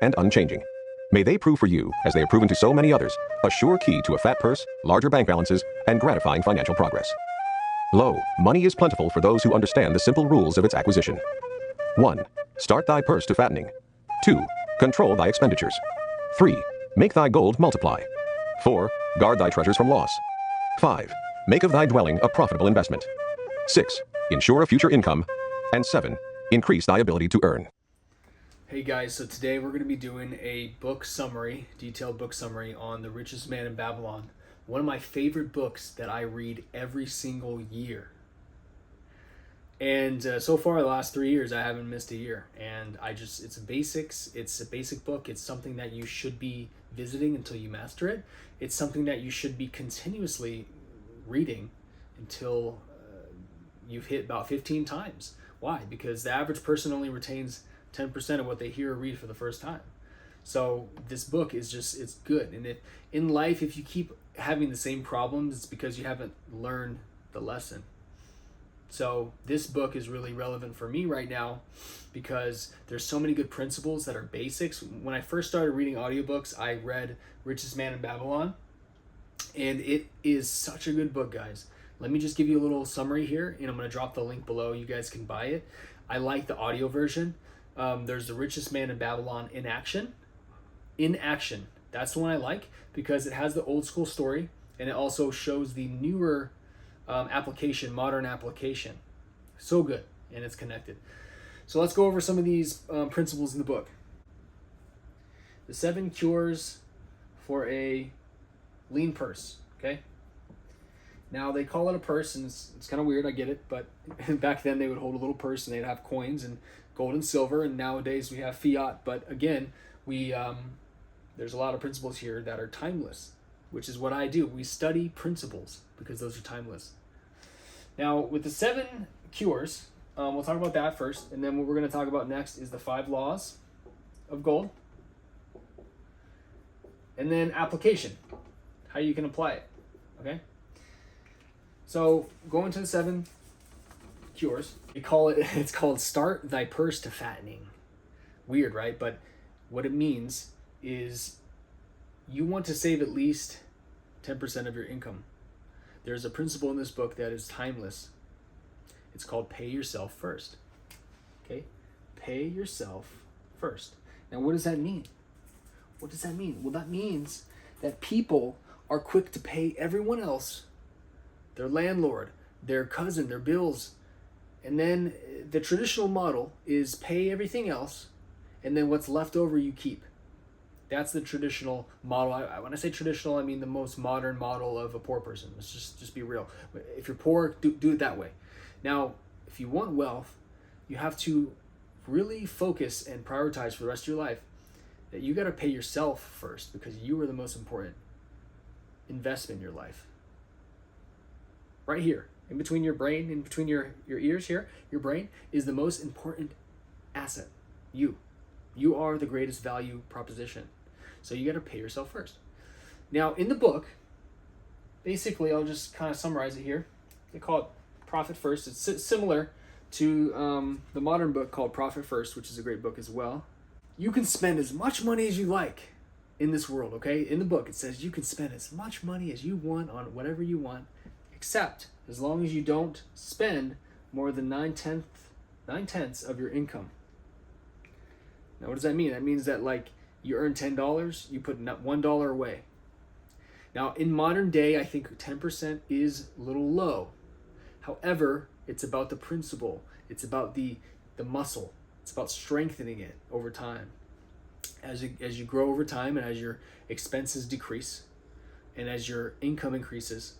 and unchanging. May they prove for you, as they have proven to so many others, a sure key to a fat purse, larger bank balances, and gratifying financial progress. Lo, money is plentiful for those who understand the simple rules of its acquisition. 1. Start thy purse to fattening. 2. Control thy expenditures. 3. Make thy gold multiply. 4. Guard thy treasures from loss. 5. Make of thy dwelling a profitable investment. 6. Ensure a future income. And 7. Increase thy ability to earn. Hey guys, so today we're going to be doing a book summary, detailed book summary on The Richest Man in Babylon. One of my favorite books that I read every single year. And so far, the last 3 years, I haven't missed a year. And it's a basic book. It's something that you should be visiting until you master it. It's something that you should be continuously reading until you've hit about 15 times. Why? Because the average person only retains 10% of what they hear or read for the first time. So this book is it's good. And in life, if you keep having the same problems, it's because you haven't learned the lesson. So this book is really relevant for me right now because there's so many good principles that are basics. When I first started reading audiobooks, I read Richest Man in Babylon, and it is such a good book, guys. Let me just give you a little summary here, and I'm going to drop the link below. You guys can buy it. I like the audio version. There's The Richest Man in Babylon in action. In action. That's the one I like because it has the old school story, and it also shows the newer modern application. So good, and it's connected. So let's go over some of these principles in the book. The 7 cures for a lean purse, okay? Now they call it a purse, and it's kind of weird, I get it, but back then they would hold a little purse and they'd have coins and gold and silver, and nowadays we have fiat. But again, there's a lot of principles here that are timeless, which is what I do. We study principles because those are timeless. Now, with the 7 cures, we'll talk about that first, and then what we're going to talk about next is the 5 laws of gold, and then application, how you can apply it, okay? So, going to the 7 cures, it's called Start Thy Purse to Fattening. Weird, right? But what it means is you want to save at least 10% of your income. There's a principle in this book that is timeless. It's called pay yourself first. Okay? Pay yourself first. Now, what does that mean? What does that mean? Well, that means that people are quick to pay everyone else, their landlord, their cousin, their bills. And then the traditional model is pay everything else, and then what's left over you keep. That's the traditional model. When I say traditional, I mean the most modern model of a poor person. Let's just be real. If you're poor, do it that way. Now, if you want wealth, you have to really focus and prioritize for the rest of your life that you got to pay yourself first, because you are the most important investment in your life. Right here, in between your brain, in between your ears here, your brain is the most important asset. You are the greatest value proposition. So you got to pay yourself first. Now, in the book, basically, I'll just kind of summarize it here. They call it Profit First. It's similar to the modern book called Profit First, which is a great book as well. You can spend as much money as you like in this world, okay? In the book, it says you can spend as much money as you want on whatever you want, except as long as you don't spend more than 9/10 of your income. Now, what does that mean? That means that, like, you earn $10, you put $1 away. Now, in modern day, I think 10% is a little low. However, it's about the principle. It's about the muscle. It's about strengthening it over time. As you grow over time, and as your expenses decrease, and as your income increases,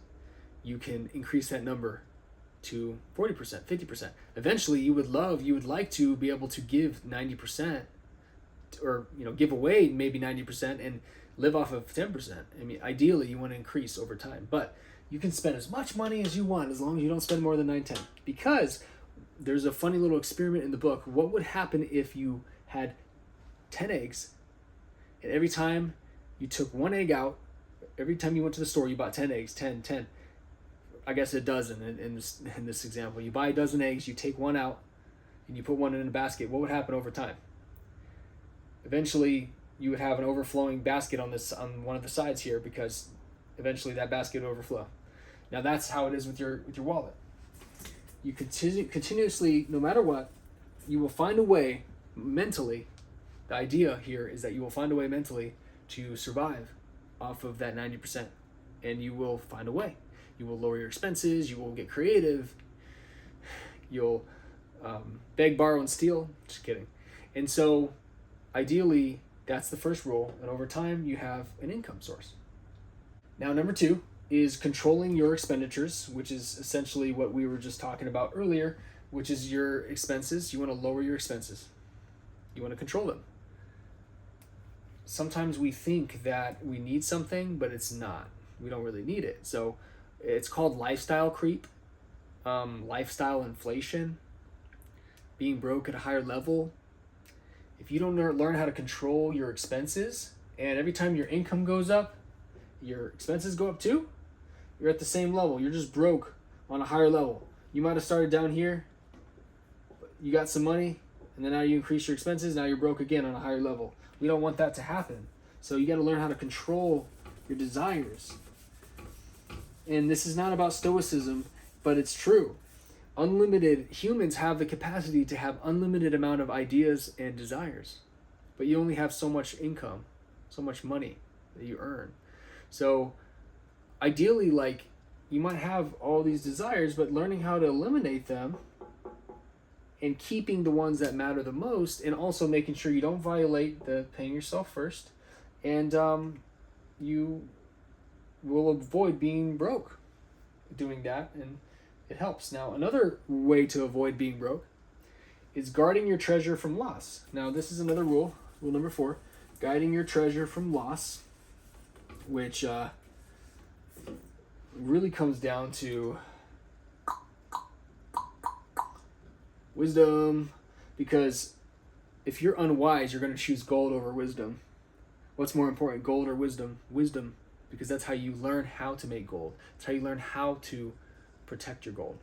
you can increase that number to 40%, 50%. Eventually, you would like to be able to give 90%, or give away maybe 90% and live off of 10%. I mean, ideally, you want to increase over time, but you can spend as much money as you want as long as you don't spend more than 9/10. Because there's a funny little experiment in the book. What would happen if you had 10 eggs, and every time you took one egg out, every time you went to the store, you bought 10 eggs, 10. I guess a dozen in this example. You buy a dozen eggs, you take one out, and you put one in a basket. What would happen over time? eventually you would have an overflowing basket on one of the sides here, because eventually that basket would overflow. Now that's how it is with your wallet. You continuously, no matter what, you will find a way mentally. The idea here is that you will find a way mentally to survive off of that 90%, and you will find a way. You will lower your expenses. You will get creative. You'll beg, borrow, and steal. Just kidding. And so, ideally, that's the first rule. And over time, you have an income source. Now, number 2 is controlling your expenditures, which is essentially what we were just talking about earlier, which is your expenses. You want to lower your expenses. You want to control them. Sometimes we think that we need something, but it's not. We don't really need it. So it's called lifestyle creep, lifestyle inflation, being broke at a higher level. If you don't learn how to control your expenses, and every time your income goes up, your expenses go up too, you're at the same level. You're just broke on a higher level. You might have started down here, you got some money, and then now you increase your expenses, now you're broke again on a higher level. We don't want that to happen. So you got to learn how to control your desires. And this is not about stoicism, but it's true. Humans have the capacity to have unlimited amount of ideas and desires, but you only have so much income, so much money that you earn. So ideally, like, you might have all these desires, but learning how to eliminate them and keeping the ones that matter the most, and also making sure you don't violate the paying yourself first, and you will avoid being broke doing that, and it helps. Now, another way to avoid being broke is guarding your treasure from loss. Now, this is another rule number 4, guarding your treasure from loss, which really comes down to wisdom, because if you're unwise, you're going to choose gold over wisdom. What's more important, gold or wisdom? Wisdom, because that's how you learn how to make gold. It's how you learn how to protect your gold.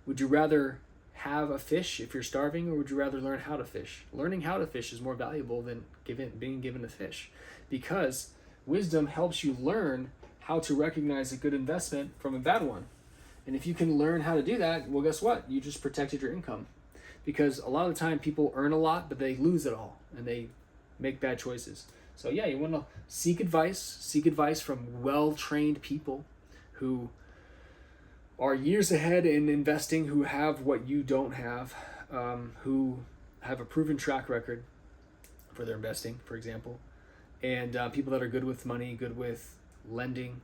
Would you rather have a fish if you're starving, or would you rather learn how to fish? Learning how to fish is more valuable than being given a fish, because wisdom helps you learn how to recognize a good investment from a bad one. And if you can learn how to do that, well, guess what? You just protected your income. Because a lot of the time people earn a lot, but they lose it all, and they make bad choices. So yeah, you want to seek advice from well-trained people who are years ahead in investing, who have what you don't have, who have a proven track record for their investing, for example, and people that are good with money, good with lending,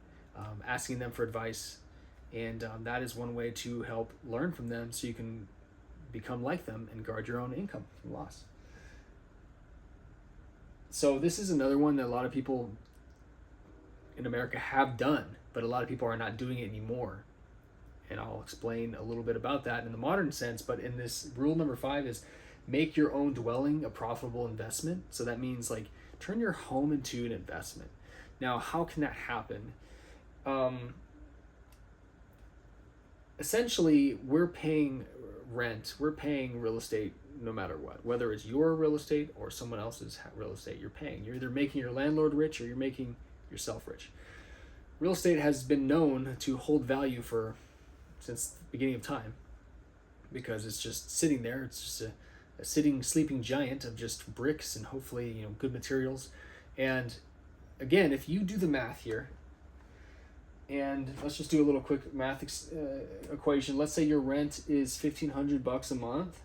asking them for advice. And that is one way to help learn from them, so you can become like them and guard your own income from loss. So this is another one that a lot of people in America have done, but a lot of people are not doing it anymore. And I'll explain a little bit about that in the modern sense. But in this rule number 5 is make your own dwelling a profitable investment. So that means, like, turn your home into an investment. Now, how can that happen? Essentially, we're paying rent, we're paying real estate no matter what. Whether it's your real estate or someone else's real estate, you're paying. You're either making your landlord rich or you're making yourself rich. Real estate has been known to hold value since the beginning of time, because it's just sitting there. It's just a sitting, sleeping giant of just bricks and hopefully, good materials. And again, if you do the math here, and let's just do a little quick math equation. Let's say your rent is $1,500 a month.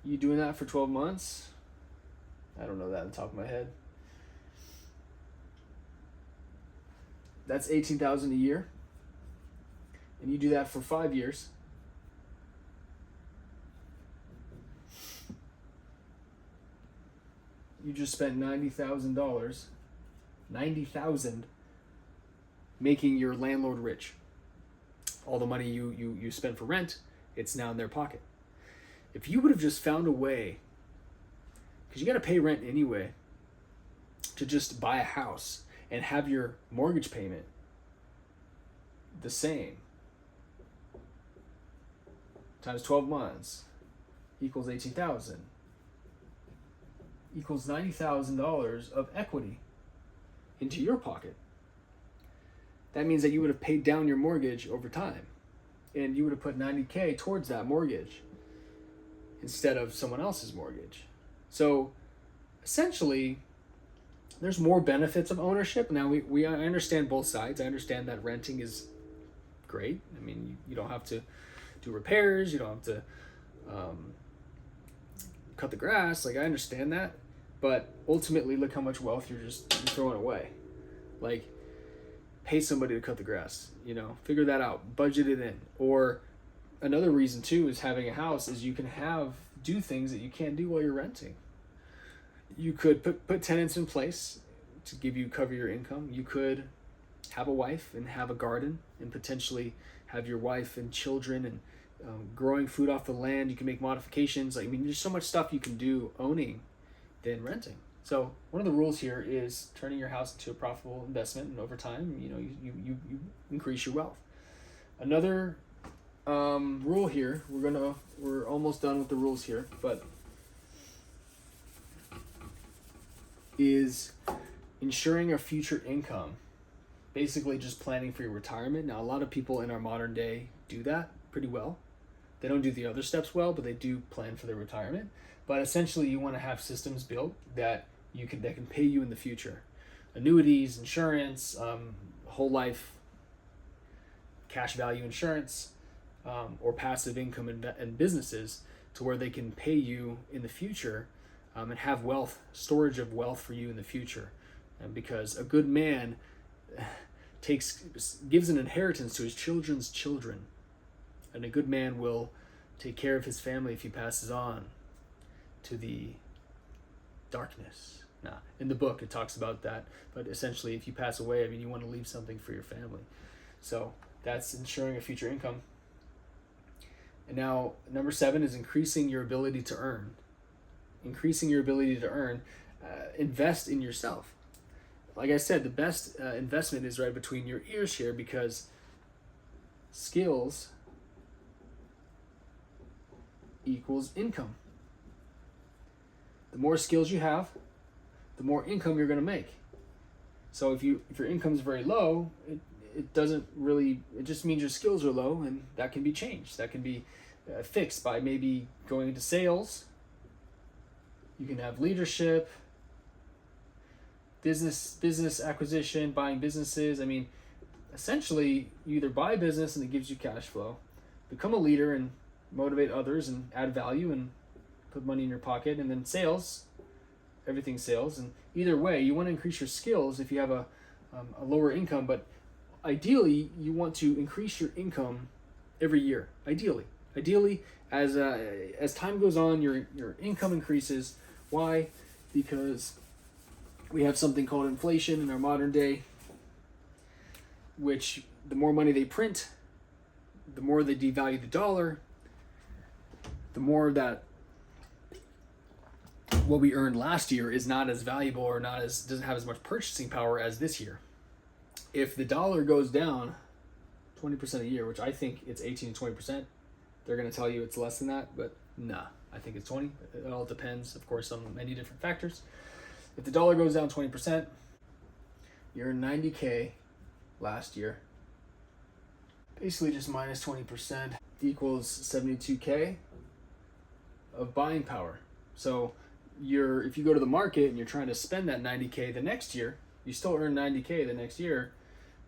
You doing that for 12 months? I don't know that on the top of my head. That's $18,000 a year. And you do that for 5 years. You just spent $90,000. $90,000 making your landlord rich. All the money you spent for rent, it's now in their pocket. If you would have just found a way, because you got to pay rent anyway, to just buy a house and have your mortgage payment the same, times 12 months equals 18,000. equals $90,000 of equity into your pocket. That means that you would have paid down your mortgage over time, and you would have put $90K towards that mortgage instead of someone else's mortgage. So essentially, there's more benefits of ownership. Now, I understand both sides. I understand that renting is great. I mean, you don't have to do repairs. You don't have to cut the grass. Like, I understand that. But ultimately, look how much wealth you're throwing away. Like, pay somebody to cut the grass. Figure that out. Budget it in. Or another reason, too, is having a house is you can do things that you can't do while you're renting. You could put tenants in place to cover your income. You could have a wife and have a garden and potentially have your wife and children and growing food off the land. You can make modifications. There's so much stuff you can do owning than renting. So one of the rules here is turning your house into a profitable investment, and over time, you increase your wealth. Another rule here, we're almost done with the rules here, but is ensuring a future income. Basically just planning for your retirement. Now, a lot of people in our modern day do that pretty well. They don't do the other steps well, but they do plan for their retirement. But essentially, you want to have systems built that can pay you in the future. Annuities, insurance, whole life cash value insurance, or passive income and businesses, to where they can pay you in the future, and have storage of wealth for you in the future. And because a good man gives an inheritance to his children's children, and a good man will take care of his family if he passes on to the darkness. Now, in the book it talks about that, but essentially, if you pass away, you want to leave something for your family. So that's ensuring a future income. And now, number 7 is increasing your ability to earn. Invest in yourself. Like I said, the best investment is right between your ears here, because skills equals income. The more skills you have, the more income you're going to make. So if your income is very low, it just means your skills are low, and that can be changed. That can be fixed by maybe going into sales. You can have leadership, business acquisition, buying businesses. Essentially, you either buy a business and it gives you cash flow, become a leader and motivate others and add value and put money in your pocket, and then sales, everything's sales. And either way, you want to increase your skills if you have a lower income, but ideally, you want to increase your income every year. Ideally, as time goes on, your income increases. Why? Because we have something called inflation in our modern day, which the more money they print, the more they devalue the dollar, the more that what we earned last year is not as valuable or doesn't have as much purchasing power as this year. If the dollar goes down 20% a year, which I think it's 18 to 20%, they're going to tell you it's less than that, but nah, I think it's 20. It all depends, of course, on many different factors. If the dollar goes down 20%, you earned $90K last year. Basically just minus 20% equals $72K of buying power. So if you go to the market and you're trying to spend that $90K the next year, you still earn $90K the next year,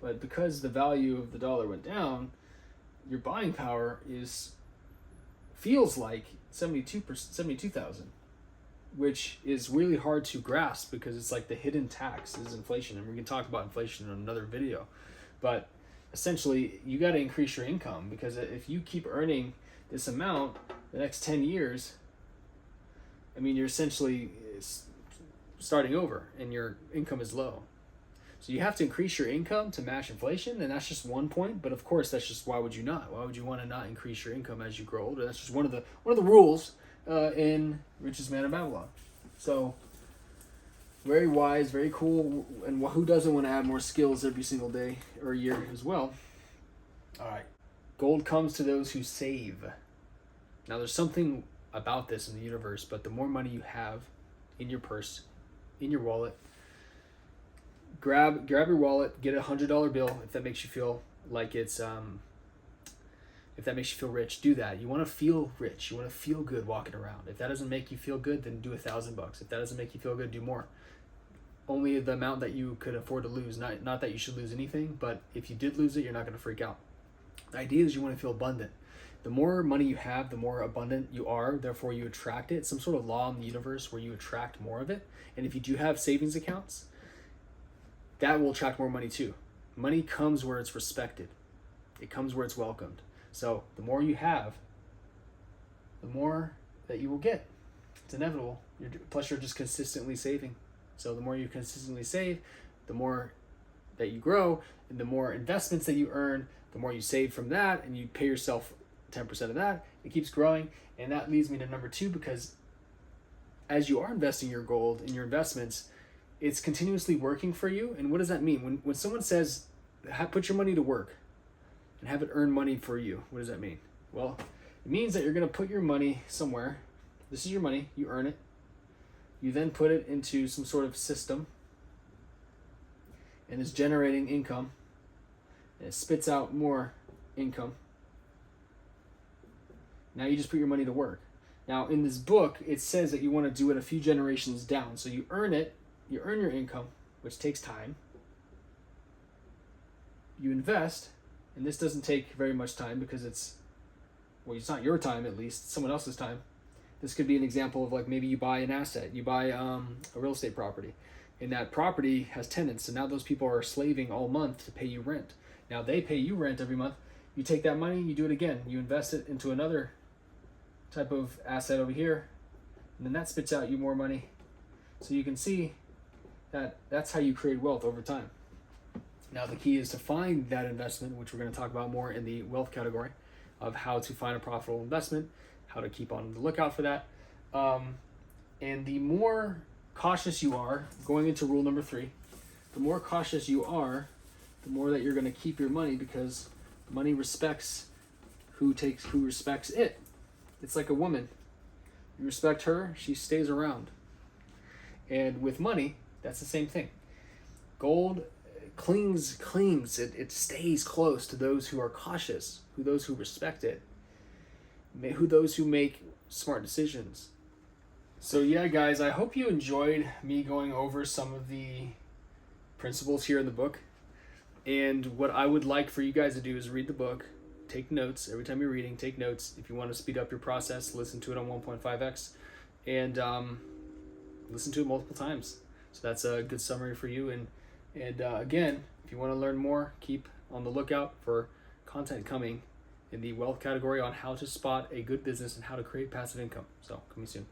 but because the value of the dollar went down, your buying power feels like 72,000, which is really hard to grasp, because it's like the hidden tax is inflation, and we can talk about inflation in another video. But essentially, you got to increase your income, because if you keep earning this amount the next 10 years, you're essentially starting over and your income is low. So you have to increase your income to match inflation, and that's just one point. But of course, that's just, why would you not? Why would you want to not increase your income as you grow older? That's just one of the rules in Richest Man of Babylon. So very wise, very cool, and who doesn't want to add more skills every single day or year as well? All right, gold comes to those who save. Now, there's something about this in the universe, but the more money you have, in your purse, in your wallet. Grab your wallet, get $100 bill if that makes you feel like it's if that makes you feel rich, do that. You want to feel rich. You want to feel good walking around. If that doesn't make you feel good, then do $1,000. If that doesn't make you feel good, do more. Only the amount that you could afford to lose. Not that you should lose anything, but if you did lose it, you're not going to freak out. The idea is you want to feel abundant. The more money you have, the more abundant you are. Therefore, you attract it. Some sort of law in the universe where you attract more of it. And if you do have savings accounts, that will attract more money too. Money comes where it's respected. It comes where it's welcomed. So the more you have, the more that you will get. It's inevitable. Plus, you're just consistently saving. So the more you consistently save, the more that you grow, and the more investments that you earn, the more you save from that, and you pay yourself 10% of that. It keeps growing. And that leads me to number 2, because as you are investing your gold in your investments, it's continuously working for you. And what does that mean? When someone says, put your money to work and have it earn money for you, what does that mean? Well, it means that you're going to put your money somewhere. This is your money. You earn it. You then put it into some sort of system, and it's generating income, and it spits out more income. Now you just put your money to work. Now in this book, it says that you want to do it a few generations down. So you earn it, you earn your income, which takes time. You invest, and this doesn't take very much time because it's not your time, at least, it's someone else's time. This could be an example of, like, maybe you buy an asset, you buy a real estate property, and that property has tenants, and now those people are slaving all month to pay you rent. Now they pay you rent every month. You take that money, you do it again. You invest it into another type of asset over here, and then that spits out you more money. So you can see that that's how you create wealth over time. Now the key is to find that investment, which we're going to talk about more in the wealth category of how to find a profitable investment, how to keep on the lookout for that. And the more cautious you are, going into rule number 3, the more cautious you are, the more that you're going to keep your money, because money respects who respects it. It's like a woman. You respect her, she stays around. And with money, that's the same thing. Gold clings, it stays close to those who are cautious, those who respect it, those who make smart decisions. So yeah, guys, I hope you enjoyed me going over some of the principles here in the book. And what I would like for you guys to do is read the book, take notes. Every time you're reading, take notes. If you want to speed up your process, listen to it on 1.5x, and listen to it multiple times. So that's a good summary for you. And again, if you want to learn more, keep on the lookout for content coming in the wealth category on how to spot a good business and how to create passive income. So coming soon.